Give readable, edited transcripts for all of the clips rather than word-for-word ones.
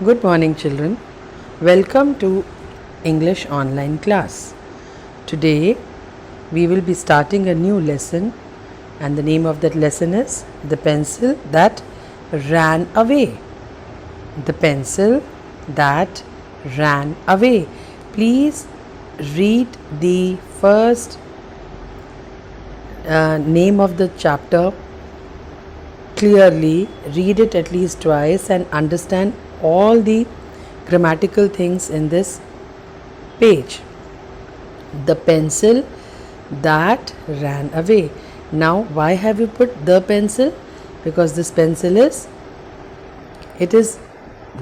Good morning, children. Welcome to English online class. Today we will be starting a new lesson, and the name of that lesson is The Pencil That Ran Away. The Pencil That Ran Away. Please read the first name of the chapter clearly, read it at least twice, and understand all the grammatical things in this page. The pencil that ran away. Now, why have you put the pencil? Because this pencil is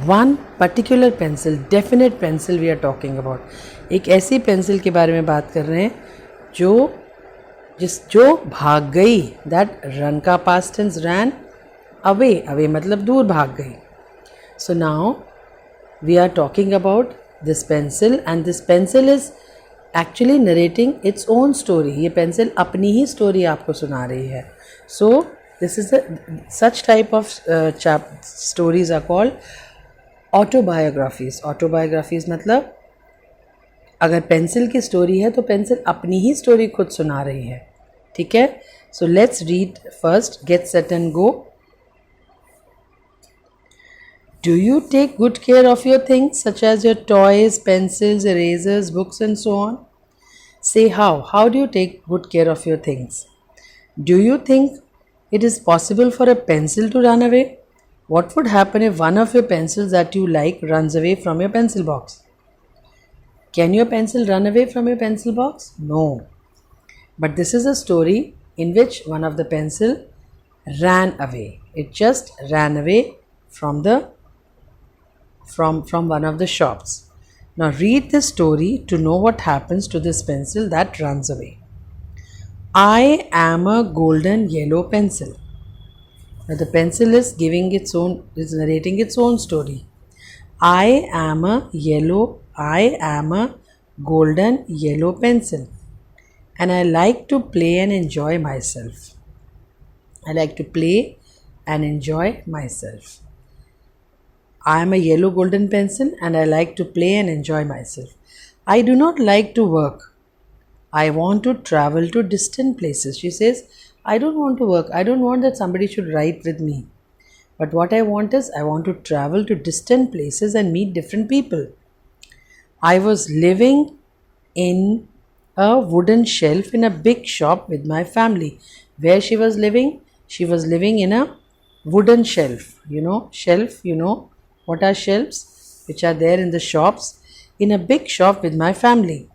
one particular pencil, definite pencil we are talking about. एक ऐसी pencil के बारे में बात कर रहे हैं जो भाग गई. दैट रन का पास्ट टेंस रैन, अवे मतलब दूर भाग गई. So now we are talking about this pencil, and this pencil is actually narrating its own story. ये pencil अपनी ही story आपको सुना रही है. So this is such type of stories are called autobiographies. Autobiographies मतलब अगर पेंसिल की story है तो पेंसिल अपनी ही स्टोरी खुद सुना रही है. ठीक है. So let's read first. Get set and go. Do you take good care of your things, such as your toys, pencils, erasers, books, and so on? Say how. How do you take good care of your things? Do you think it is possible for a pencil to run away? What would happen if one of your pencils that you like runs away from your pencil box? Can your pencil run away from your pencil box? No. But this is a story in which one of the pencil ran away. It just ran away from one of the shops. Now read this story to know what happens to this pencil that runs away. I am a golden yellow pencil. Now the pencil is narrating its own story. I am a golden yellow pencil, and I like to play and enjoy myself. I like to play and enjoy myself. I am a yellow golden pencil, and I like to play and enjoy myself. I do not like to work. I want to travel to distant places. She says, I don't want to work. I don't want that somebody should write with me. But what I want is, I want to travel to distant places and meet different people. I was living in a wooden shelf in a big shop with my family. Where she was living? She was living in a wooden shelf. Shelf, what are shelves? Which are there in the shops. In a big shop with my family.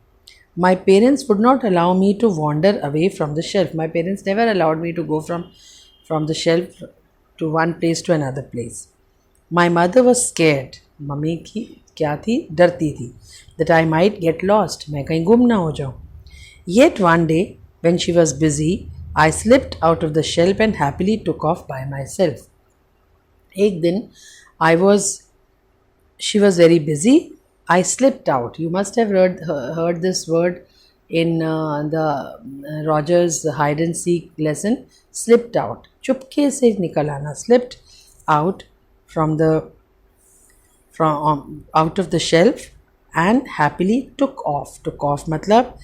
My parents would not allow me to wander away from the shelf. My parents never allowed me to go from the shelf to one place to another place. My mother was scared. Mummy की क्या थी? डरती थी. That I might get lost. मैं कहीं गुम ना हो जाऊँ. Yet one day, when she was busy, I slipped out of the shelf and happily took off by myself. एक दिन she was very busy. I slipped out. You must have heard this word in the Rogers hide and seek lesson. Slipped out. चुपके से निकल आना. Slipped out out of the shelf and happily took off. Took off मतलब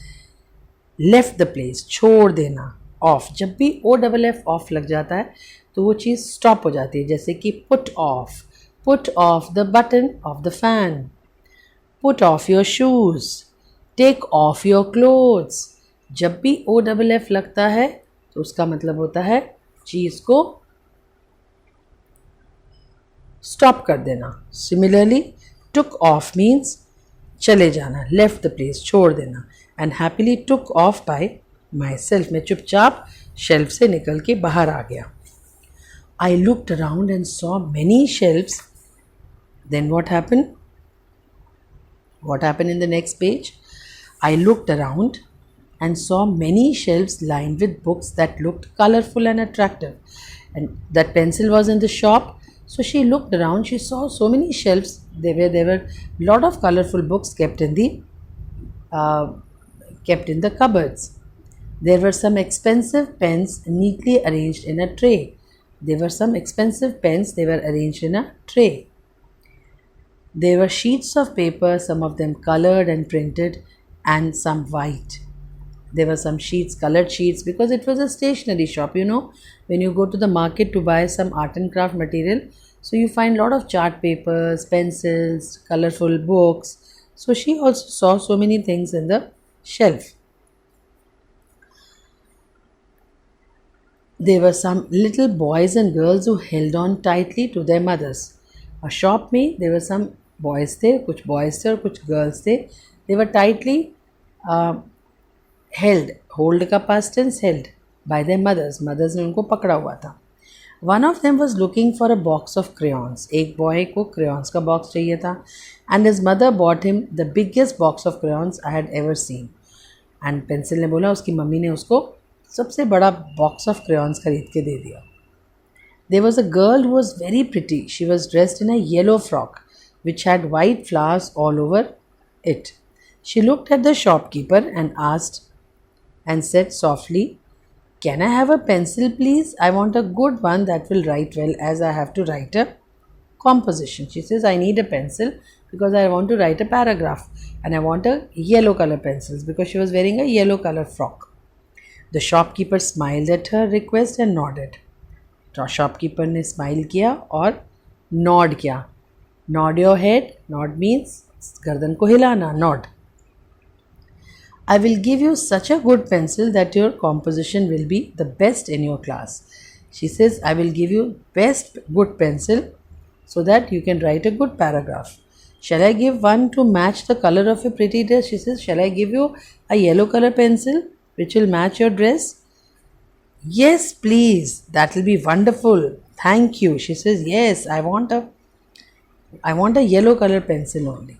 left the place. छोड़ देना. Off. जब भी OFF off लग जाता है तो वो चीज़ stop हो जाती है. जैसे कि put off. Put off the button of the fan. Put off your shoes. Take off your clothes. जब भी OFF लगता है तो उसका मतलब होता है चीज़ को stop कर देना. Similarly, took off means चले जाना, left the place, छोड़ देना. And happily took off by myself. मैं चुपचाप shelf से निकल के बाहर आ गया. I looked around and saw many shelves. Then what happened? What happened in the next page? I looked around and saw many shelves lined with books that looked colorful and attractive. And that pencil was in the shop. So she looked around. She saw so many shelves. There were a lot of colorful books kept in the cupboards. There were some expensive pens neatly arranged in a tray. There were some expensive pens. They were arranged in a tray. There were sheets of paper, some of them colored and printed, and some white. There were some sheets, colored sheets, because it was a stationery shop. When you go to the market to buy some art and craft material, so you find a lot of chart papers, pencils, colorful books. So she also saw so many things in the shelf. There were some little boys and girls who held on tightly to their mothers. A shop में there were some boys थे, कुछ boys थे और कुछ girls थे. They were tightly uh, held, hold का past tense, held by their mothers. Mothers ने उनको पकड़ा हुआ था. One of them was looking for a box of crayons. एक boy को crayons का box चाहिए था, and his mother bought him the biggest box of crayons I had ever seen. And pencil ने बोला, उसकी मम्मी ने उसको सबसे बड़ा box of crayons खरीद के दे दिया. There was a girl who was very pretty. She was dressed in a yellow frock which had white flowers all over it. She looked at the shopkeeper and asked and said softly, "Can I have a pencil, please? I want a good one that will write well, as I have to write a composition." She says, "I need a pencil because I want to write a paragraph, and I want a yellow color pencils," because she was wearing a yellow color frock. The shopkeeper smiled at her request and nodded. Shopkeeper ने smile किया और nod किया. Nod your head. Nod means गर्दन को हिलाना. Nod. I will give you such a good pencil that your composition will be the best in your class. She says, I will give you best good pencil so that you can write a good paragraph. Shall I give one to match the color of your pretty dress? She says, shall I give you a yellow color pencil which will match your dress? Yes, please. That will be wonderful. Thank you. She says, yes, I want a yellow color pencil only.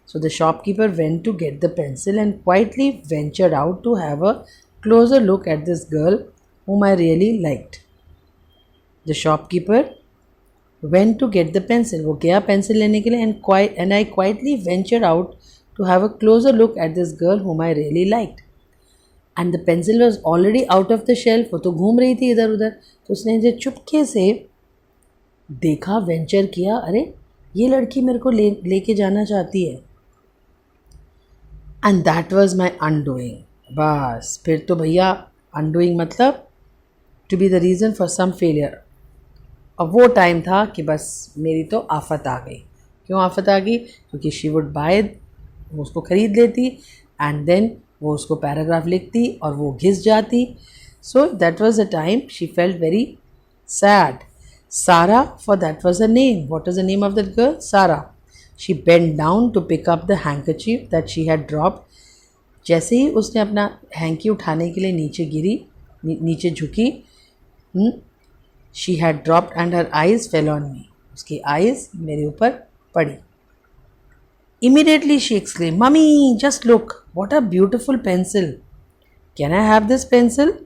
So the shopkeeper went to get the pencil and quietly ventured out to have a closer look at this girl whom I really liked. The shopkeeper went to get the pencil. वो गया pencil लेने के लिए and I quietly ventured out to have a closer look at this girl whom I really liked. And the pencil was already out of the shelf. वो तो घूम रही थी इधर उधर. तो उसने जो चुपके से देखा, वेंचर किया, अरे ये लड़की मेरे को लेके जाना चाहती है. And that was my undoing. बस फिर तो भैया अनडूइंग मतलब to be the reason for some failure. अब वो टाइम था कि बस मेरी तो आफत आ गई. क्यों आफत आ गई? क्योंकि शी वुड बाय, वो उसको ख़रीद लेती एंड देन वो उसको पैराग्राफ लिखती और वो घिस जाती. So that was the time she felt very sad. Sarah, for that was her name. What was the name of that girl? Sarah. She bent down to pick up the handkerchief that she had dropped. जैसे ही उसने अपना hanky उठाने के लिए नीचे गिरी, नीचे झुकी, she had dropped and her eyes fell on me. उसकी eyes मेरे ऊपर पड़ी. Immediately she exclaimed, "Mummy, just look! What a beautiful pencil! Can I have this pencil?"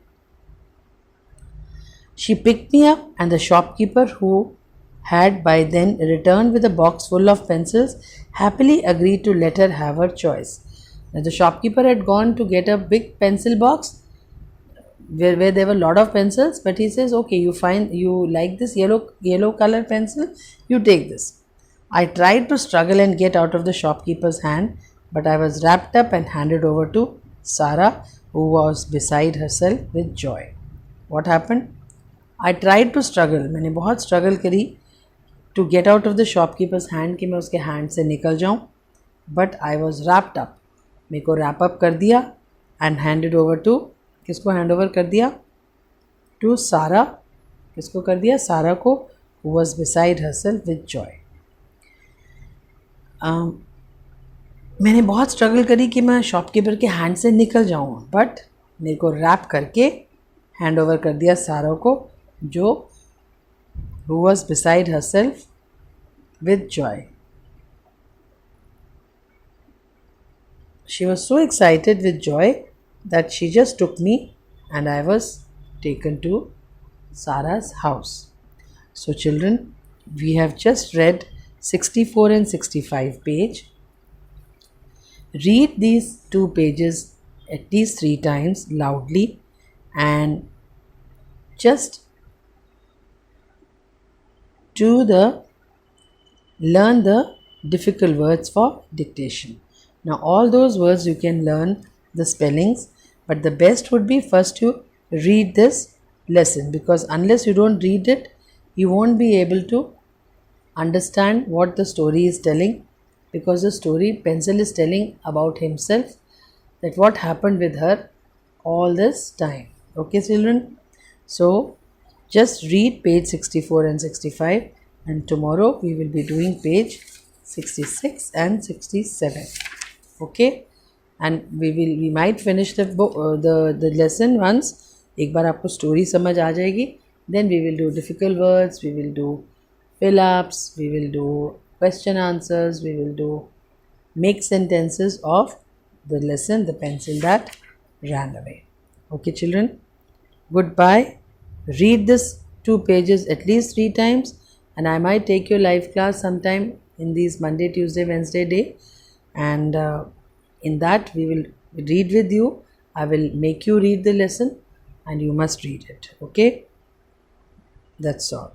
She picked me up, and the shopkeeper, who had by then returned with a box full of pencils, happily agreed to let her have her choice. Now, the shopkeeper had gone to get a big pencil box where there were a lot of pencils, but he says, okay, you like this yellow color pencil, you take this. I tried to struggle and get out of the shopkeeper's hand, but I was wrapped up and handed over to Sarah, who was beside herself with joy. What happened? I tried to struggle. मैंने बहुत struggle करी to get out of the shopkeeper's hand कि मैं उसके hand से निकल जाऊँ. But I was wrapped up. मेरे को wrap up कर दिया and handed over to, किसको hand over कर दिया? To Sarah. किसको कर दिया? Sarah को, who was beside herself with joy. मैंने बहुत struggle करी कि मैं shopkeeper के hand से निकल जाऊँ. But मेरे को wrap करके hand over कर दिया Sarah को, जो who was beside herself with joy. She was so excited with joy that she just took me and I was taken to Sarah's house. So children, we have just read 64 and 65 page. Read these 2 pages at least 3 times loudly and just learn the difficult words for dictation. Now all those words you can learn the spellings, but the best would be first you read this lesson, because unless you don't read it, you won't be able to understand what the story is telling, because the story Pencil is telling about himself, that what happened with her all this time. Okay children, so just read page 64 and 65, and tomorrow we will be doing page 66 and 67. Okay, and we might finish the book, the lesson once एक बार आपको story समझ आ जाएगी. Then we will do difficult words, we will do fill-ups, we will do question answers, we will do make sentences of the lesson, the pencil that ran away. Okay children, goodbye. Read this 2 pages at least 3 times, and I might take your live class sometime in these Monday, Tuesday, Wednesday day, and in that we will read with you. I will make you read the lesson and you must read it. Okay, that's all.